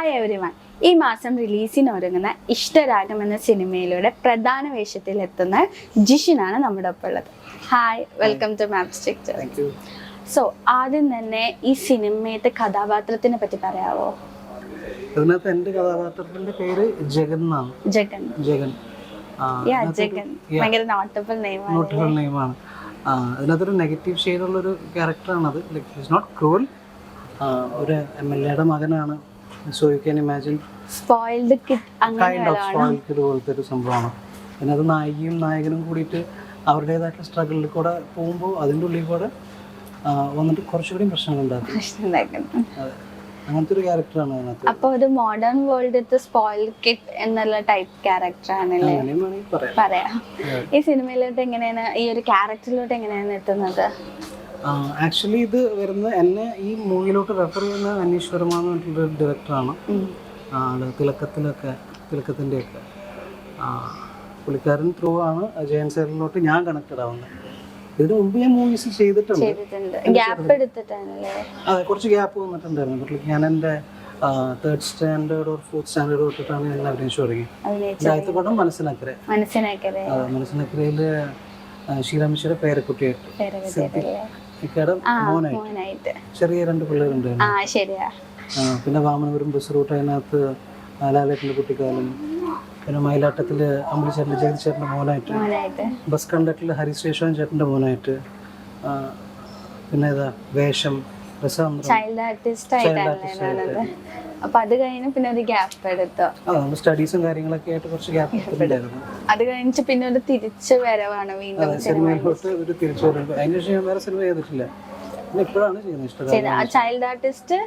Hi everyone. ഈ മാസം റിലീസിനൊരുങ്ങുന്ന ഇഷ്ടരാഗം എന്ന സിനിമയിലൂടെ പ്രധാന വേഷത്തിലെത്തുന്ന ജിഷിനാണ് നമ്മുടെ ഒപ്പം ഉള്ളത്. ഹായ്, വെൽക്കം ടു മാപ്സ്റ്റിക്ചർ. സോ ആദ്യം തന്നെ ഈ സിനിമയുടെ കഥാപാത്രത്തിനെ പറ്റി പറയാവോ? ഇതിനകത്ത് എൻ്റെ കഥാപാത്രത്തിന്റെ പേര് ജഗൻ എന്നാണ്. ജഗൻ. ഭയങ്കര നോട്ടബിൾ നെയിമാണ്. അതിനകത്തൊരു നെഗറ്റീവ് ഷെയ്ഡുള്ളൊരു ക്യാരക്ടറാണത്. Like it's not cruel. ഒരു MLA-യുടെ മകനാണ്. So you can imagine spoiled kid പോലത്തെ ഒരു സംഭവമാണ്. അതിനകത്ത് നായികയും നായകനും കൂടിയിട്ട് അവരുടേതായിട്ടുള്ള സ്ട്രഗിളിൽ കൂടെ പോകുമ്പോൾ അതിൻ്റെ ഉള്ളിൽ കൂടെ വന്നിട്ട് കുറച്ചുകൂടി പ്രശ്നങ്ങളുണ്ടാക്കും. അങ്ങനത്തെ ഒരു ക്യാരക്ടറാണ് അതിനകത്ത്. അപ്പോൾ ഒരു മോഡേൺ വേൾഡ് സ്പോയിൽഡ് കിഡ് എന്നുള്ള ടൈപ്പ് ക്യാരക്ടർ ആണല്ലേ പറയാം. ഈ സിനിമയിലോട്ട് എങ്ങനെയാണ്, ഈ ഒരു ക്യാരക്ടറിലോട്ട് എങ്ങനെയാണ് എത്തുന്നത്? ആക്ച്വലി ഇത് വരുന്ന എന്നെ ഈ മൂവിയിലോട്ട് റെഫർ ചെയ്യുന്ന അനീഷ് വർമ്മ എന്ന് പറഞ്ഞിട്ടുള്ളൊരു ഡയറക്ടറാണ്. തിലക്കത്തിൻ്റെ ഒക്കെ പുള്ളിക്കാരൻ ത്രൂ ആണ് ജയൻ സാറിലോട്ട് ഞാൻ കണക്റ്റഡ് ആവുന്നത്. ഇതിന് മുമ്പ് ഞാൻ മൂവീസ് ചെയ്തിട്ടുണ്ട്. അതെ, കുറച്ച് ഗ്യാപ്പ് വന്നിട്ടുണ്ടായിരുന്നു. ഞാൻ എൻ്റെ 3rd standard or 4th standard തൊട്ടിട്ടാണ് ഞാൻ അഭിനയിച്ചു തുടങ്ങി. ആദ്യത്തെ പടം മനസ്സിനക്കരയിൽ ശ്രീരാമേശ്വര പേരക്കുട്ടിയായിട്ട് മോനായിട്ട് ചെറിയ 2 പിള്ളേരുണ്ടായിരുന്നു. പിന്നെ വാമനപുരം ബസ് റൂട്ട്, അതിനകത്ത് ലാലേട്ടൻ്റെ കുട്ടിക്കാലം, പിന്നെ മയിലാട്ടത്തില് അമ്പലിച്ചേട്ടൻ്റെ ജഗതിച്ചേട്ടൻ്റെ മോനായിട്ട്, ബസ് കണ്ടക്ടറിൽ ഹരിശേഷൻ ചേട്ടൻ്റെ മോനായിട്ട്, പിന്നെ ഏതാ വേഷം ചൈൽഡ് ആർട്ടിസ്റ്റ് ആയിട്ടാണ്. അപ്പൊ അത് കഴിഞ്ഞ് പിന്നെ ഒരു ഗ്യാപ്പ് എടുത്തോ? സ്റ്റഡീസും കാര്യങ്ങളൊക്കെ ആയിട്ട് കുറച്ച് ഗ്യാപ്പ് എടുത്തിട്ടുണ്ടായിരുന്നു. അത് കഴിഞ്ഞിട്ട് പിന്നെ ഒരു തിരിച്ചു വരവാണ് വീണ്ടും സിനിമയിലോട്ട് ഒരു തിരിച്ചു വരുമ്പോൾ. അതിന് ശേഷം ഞാൻ വേറെ സിനിമ ചെയ്തിട്ടില്ല. പിന്നെ ഇപ്പോഴാണ് ചെയ്യുന്നത് ചൈൽഡ് ആർട്ടിസ്റ്റ്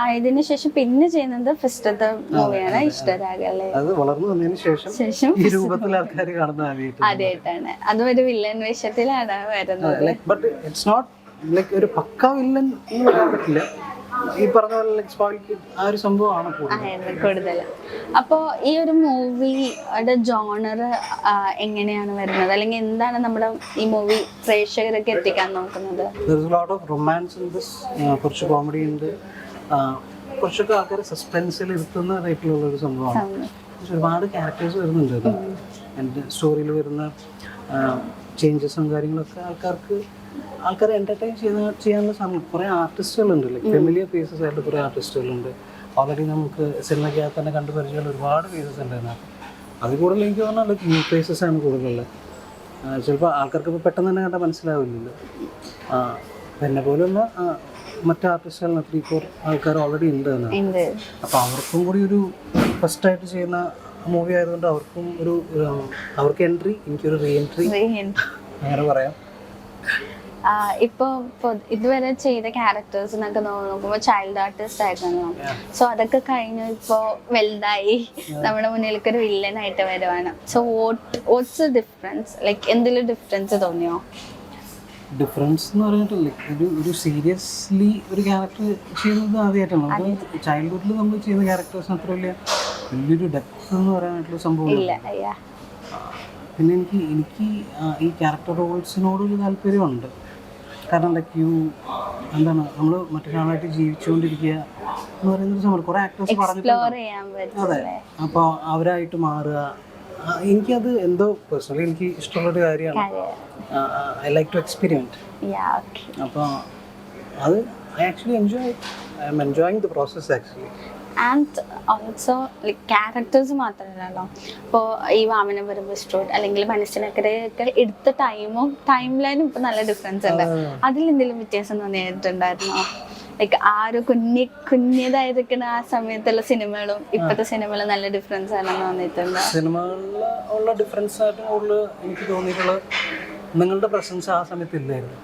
ആയതിനു ശേഷം പിന്നെ ചെയ്യുന്നത് ഫസ്റ്റത്തെ മൂവിയാണ് ഇഷ്ടരാഗം അല്ലേ? അത് വളർന്നു വന്നതിന് ശേഷം ഈ രൂപത്തിൽ ആൾക്കാർ കാണുന്നത് ആദ്യമായിട്ടാണ്. അതും ഒരു വില്ലൻ വേഷത്തിലാണ് വരുന്നത്. ബട്ട് ഇറ്റ്സ് നോട്ട് ലൈക്ക് ഒരു പക്കാ വില്ലൻ എന്ന് പറയാൻ പറ്റില്ല. ഈ പറഞ്ഞ പോലെ ആ ഒരു സംഭവമാണ് കൂടുതൽ. അപ്പോൾ ഈ ഒരു മൂവിയുടെ ജോണർ എങ്ങനെയാണ് വരുന്നത്, അല്ലെങ്കിൽ എന്താണ് നമ്മുടെ ഈ മൂവി പ്രേക്ഷകരൊക്കെ എത്തിക്കാൻ നോക്കുന്നത്? റൊമാൻസ് ഉണ്ട്, കുറച്ച് കോമഡി ഉണ്ട്, കുറച്ചൊക്കെ ആൾക്കാർ സസ്പെൻസിൽ ഇരുത്തുന്ന ടൈപ്പിലുള്ള ഒരു സംഭവമാണ്. ഒരുപാട് ക്യാരക്ടേഴ്സ് വരുന്നുണ്ട്. എൻ്റെ സ്റ്റോറിയിൽ വരുന്ന ചേഞ്ചസും കാര്യങ്ങളൊക്കെ ആൾക്കാരെ എൻ്റർടൈൻ ചെയ്യാനുള്ള സമയം കുറേ ആർട്ടിസ്റ്റുകളുണ്ട്. ലൈക്ക് ഫെമിലിയർ ഫേസസ് ആയിട്ട് കുറേ ആർട്ടിസ്റ്റുകളുണ്ട്. ഓൾറെഡി നമുക്ക് സിനിമയ്ക്കകത്ത് തന്നെ കണ്ടു പരിചയമുള്ള ഒരുപാട് ഫേസസ് ഉണ്ട് അതിനകത്ത്. അതിൽ കൂടുതൽ എനിക്ക് പറഞ്ഞാൽ ലൈക്ക് ന്യൂ ഫേസസ് ആണ് കൂടുതലുള്ളത്. ചിലപ്പോൾ ആൾക്കാർക്ക് ഇപ്പോൾ പെട്ടെന്ന് തന്നെ കണ്ടാൽ മനസ്സിലാവില്ലല്ലോ. എന്നെ പോലുള്ള മറ്റു ആർട്ടിസ്റ്റുകൾ 3-4 ആൾക്കാർ ഓൾറെഡി ഉണ്ട് എന്നാണ്. അപ്പോൾ അവർക്കും കൂടി ഒരു ഫസ്റ്റായിട്ട് ചെയ്യുന്ന മൂവി ആയതുകൊണ്ട് അവർക്ക് എൻട്രി, എനിക്കൊരു റീ എൻട്രി അങ്ങനെ പറയാം. ഇപ്പൊ ഇതുവരെ ചെയ്ത ക്യാരക്ടേഴ്സ് എന്നൊക്കെ നോക്കുമ്പോൾ ചൈൽഡ് ആർട്ടിസ്റ്റ് ആയിരുന്നു. സോ അതൊക്കെ കഴിഞ്ഞു ഇപ്പോ വലുതായി നമ്മുടെ മുന്നിലേക്ക് ഒരു വില്ലൻ ആയിട്ട് വരുവാണ്. സോ വാട്ട്സ് ഡിഫറൻസ്, ലൈക്ക് എന്തെങ്കിലും ഡിഫറൻസ് തോന്നിയോ? ഡിഫറൻസ് എന്ന് പറഞ്ഞിട്ടില്ല, ഒരു സീരിയസ്ലി ഒരു ക്യാരക്ടർ ചെയ്യുന്നത് ആദ്യമായിട്ടാണ്. നമുക്ക് ചൈൽഡ്ഹുഡിൽ നമ്മൾ ചെയ്യുന്ന ക്യാരക്ടേഴ്സിന് അത്ര വലിയൊരു ഡെപ്ത് എന്ന് പറയാനായിട്ടുള്ള സംഭവം ഇല്ല. പിന്നെ എനിക്ക് ഈ ക്യാരക്ടർ റോൾസിനോടൊരു താല്പര്യമുണ്ട്. കാരണം ലൈക്ക് എന്താണ്, നമ്മൾ മറ്റൊരാളായിട്ട് ജീവിച്ചുകൊണ്ടിരിക്കുക എന്ന് പറയുന്നൊരു സംഭവം കുറേ ആക്ടേഴ്സ് പറഞ്ഞിട്ടുണ്ട്. അതെ, അപ്പോൾ അവരായിട്ട് മാറുക, എനിക്കത് എന്തോ പേഴ്സണലി എനിക്ക് ഇഷ്ടമുള്ളൊരു കാര്യമാണ്. I like to experiment. അപ്പോൾ അത് I actually I am enjoying the process actually. And also like characters മാത്രമല്ലല്ലോ, ഇപ്പോൾ ഈ വാമനപുരം ബസ് റൂട്ട് അല്ലെങ്കിൽ മനസ്സിനക്കരയൊക്കെ എടുത്ത ടൈം ലൈനും ഇപ്പം നല്ല ഡിഫറൻസ് ഉണ്ട്. അതിലെന്തെങ്കിലും വ്യത്യാസം തോന്നിയിട്ടുണ്ടായിരുന്നോ? ലൈക്ക് ആ ഒരു കുഞ്ഞതായിരിക്കുന്ന ആ സമയത്തുള്ള സിനിമകളും ഇപ്പോഴത്തെ സിനിമകളും നല്ല ഡിഫറൻസ് ആണെന്ന് തോന്നിയിട്ടുണ്ട്. സിനിമകളിൽ ഉള്ള ഡിഫറൻസ് ആയിട്ട് കൂടുതൽ എനിക്ക് തോന്നിയിട്ടുള്ളത് നിങ്ങളുടെ പ്രസൻസ് ആ സമയത്ത് ഇല്ലായിരുന്നു.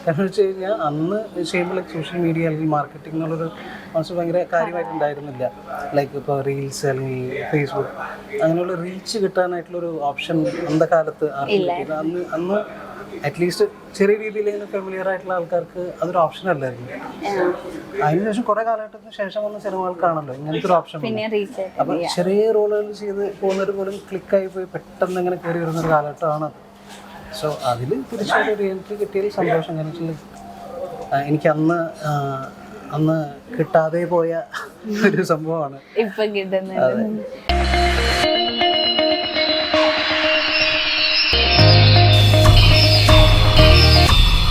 കാരണം വെച്ച് കഴിഞ്ഞാൽ അന്ന് ചെയ്യുമ്പോൾ ലൈക്ക് സോഷ്യൽ മീഡിയ അല്ലെങ്കിൽ മാർക്കറ്റിംഗ് എന്നുള്ളൊരു കോൺസെപ്റ്റ് ഭയങ്കര കാര്യമായിട്ടുണ്ടായിരുന്നില്ല. ലൈക്ക് ഇപ്പോൾ റീൽസ് അല്ലെങ്കിൽ ഫേസ്ബുക്ക് അങ്ങനെയുള്ള റീച്ച് കിട്ടാനായിട്ടുള്ളൊരു ഓപ്ഷൻ അന്നത്തെ കാലത്ത് അന്ന് അറ്റ്ലീസ്റ്റ് ചെറിയ രീതിയിൽ ഫെമിലിയർ ആയിട്ടുള്ള ആൾക്കാർക്ക് അതൊരു ഓപ്ഷൻ അല്ലായിരുന്നു. അതിനുശേഷം കുറെ കാലഘട്ടത്തിന് ശേഷം വന്ന സിനിമകൾക്കാണല്ലോ ഇങ്ങനത്തെ ഒരു ഓപ്ഷൻ. അപ്പം ചെറിയ റോളുകൾ ചെയ്ത് പോകുന്നവർ പോലും ക്ലിക്കായി പോയി പെട്ടെന്ന് ഇങ്ങനെ കയറി വരുന്നൊരു കാലഘട്ടമാണ്. സോ അതിൽ തീർച്ചയായിട്ടും ഒരു എൻട്രി കിട്ടിയതിൽ സന്തോഷം. കാരണം വെച്ചാൽ എനിക്ക് അന്ന് അന്ന് കിട്ടാതെ പോയ ഒരു സംഭവമാണ്. ഇപ്പൊ കിട്ടുന്നുണ്ട്.